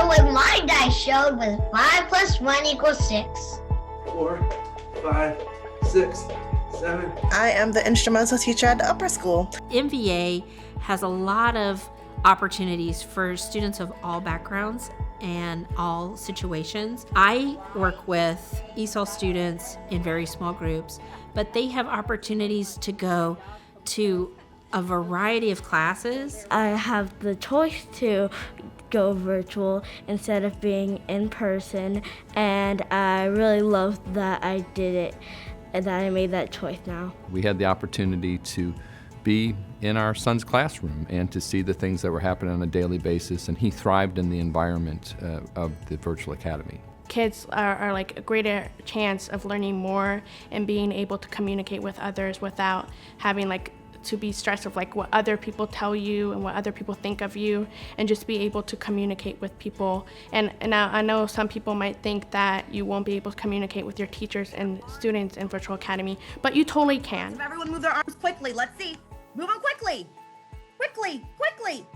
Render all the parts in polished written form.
what my dice showed was 5 plus 1 equals 6. 4, 5, 6, 7. I am the instrumental teacher at the upper school. MVA has a lot of opportunities for students of all backgrounds and all situations. I work with ESOL students in very small groups, but they have opportunities to go to a variety of classes. I have the choice to go virtual instead of being in person, and I really love that I did it and that I made that choice now. We had the opportunity to be in our son's classroom and to see the things that were happening on a daily basis, and he thrived in the environment of the virtual academy. Kids are like a greater chance of learning more and being able to communicate with others without having like to be stressed of like what other people tell you and what other people think of you, and just be able to communicate with people. And now I know some people might think that you won't be able to communicate with your teachers and students in virtual academy, but you totally can. So everyone move their arms quickly. Let's see. Move them quickly. Quickly, quickly.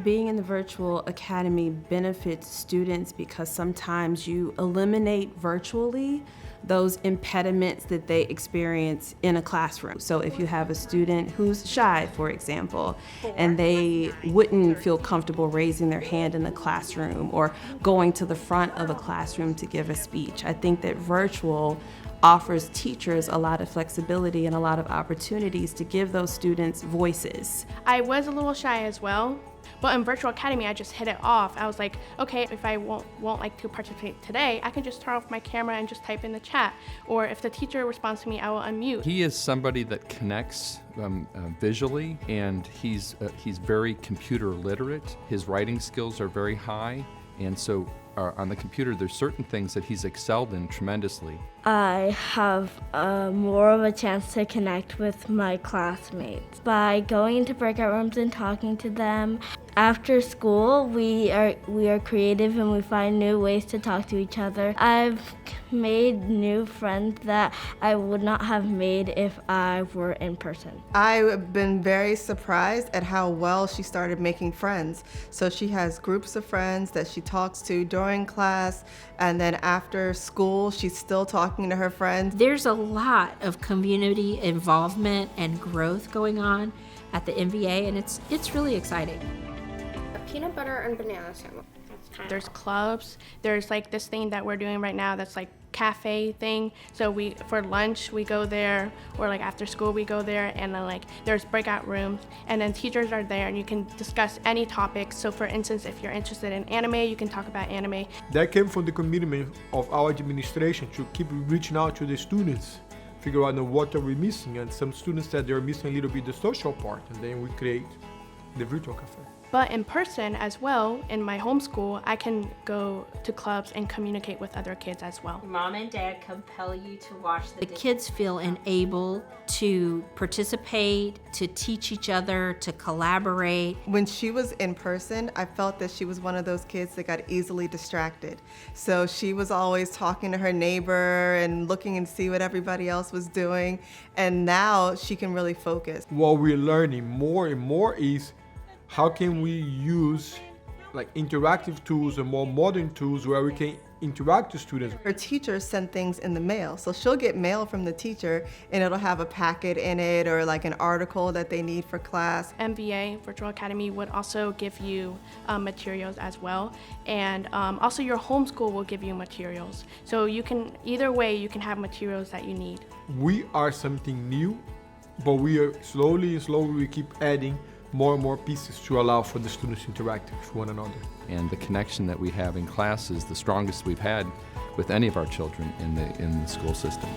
Being in the virtual academy benefits students because sometimes you eliminate virtually those impediments that they experience in a classroom. So if you have a student who's shy, for example, and they wouldn't feel comfortable raising their hand in the classroom or going to the front of a classroom to give a speech, I think that virtual offers teachers a lot of flexibility and a lot of opportunities to give those students voices. I was a little shy as well, but in virtual academy I just hit it off. I was like, okay, if I won't like to participate today, I can just turn off my camera and just type in the chat, or if the teacher responds to me, I will unmute. He is somebody that connects visually, and he's very computer literate. His writing skills are very high, and so on the computer there's certain things that he's excelled in tremendously. I have more of a chance to connect with my classmates by going into breakout rooms and talking to them. After school, we are creative and we find new ways to talk to each other. I've made new friends that I would not have made if I were in person. I've been very surprised at how well she started making friends. So she has groups of friends that she talks to during class, and then after school, she's still talking to her friends. There's a lot of community involvement and growth going on at the MVA, and it's really exciting. Peanut butter and banana sandwich. There's clubs. There's like this thing that we're doing right now that's like cafe thing. So for lunch we go there, or like after school we go there, and then like there's breakout rooms, and then teachers are there and you can discuss any topics. So for instance, if you're interested in anime, you can talk about anime. That came from the commitment of our administration to keep reaching out to the students, figure out what are we missing, and some students said they're missing a little bit the social part, and then we create the virtual cafe. But in person as well, in my homeschool, I can go to clubs and communicate with other kids as well. Mom and Dad compel you to watch the kids feel enabled to participate, to teach each other, to collaborate. When she was in person, I felt that she was one of those kids that got easily distracted. So she was always talking to her neighbor and looking and see what everybody else was doing. And now she can really focus. What we're learning more and more is how can we use like interactive tools and more modern tools where we can interact with students. Her teachers send things in the mail, so she'll get mail from the teacher and it'll have a packet in it or like an article that they need for class. MVA Virtual Academy would also give you materials as well, and also your homeschool will give you materials. So you can, either way, you can have materials that you need. We are something new, but we are slowly we keep adding more and more pieces to allow for the students to interact with one another. And the connection that we have in class is the strongest we've had with any of our children in the school system.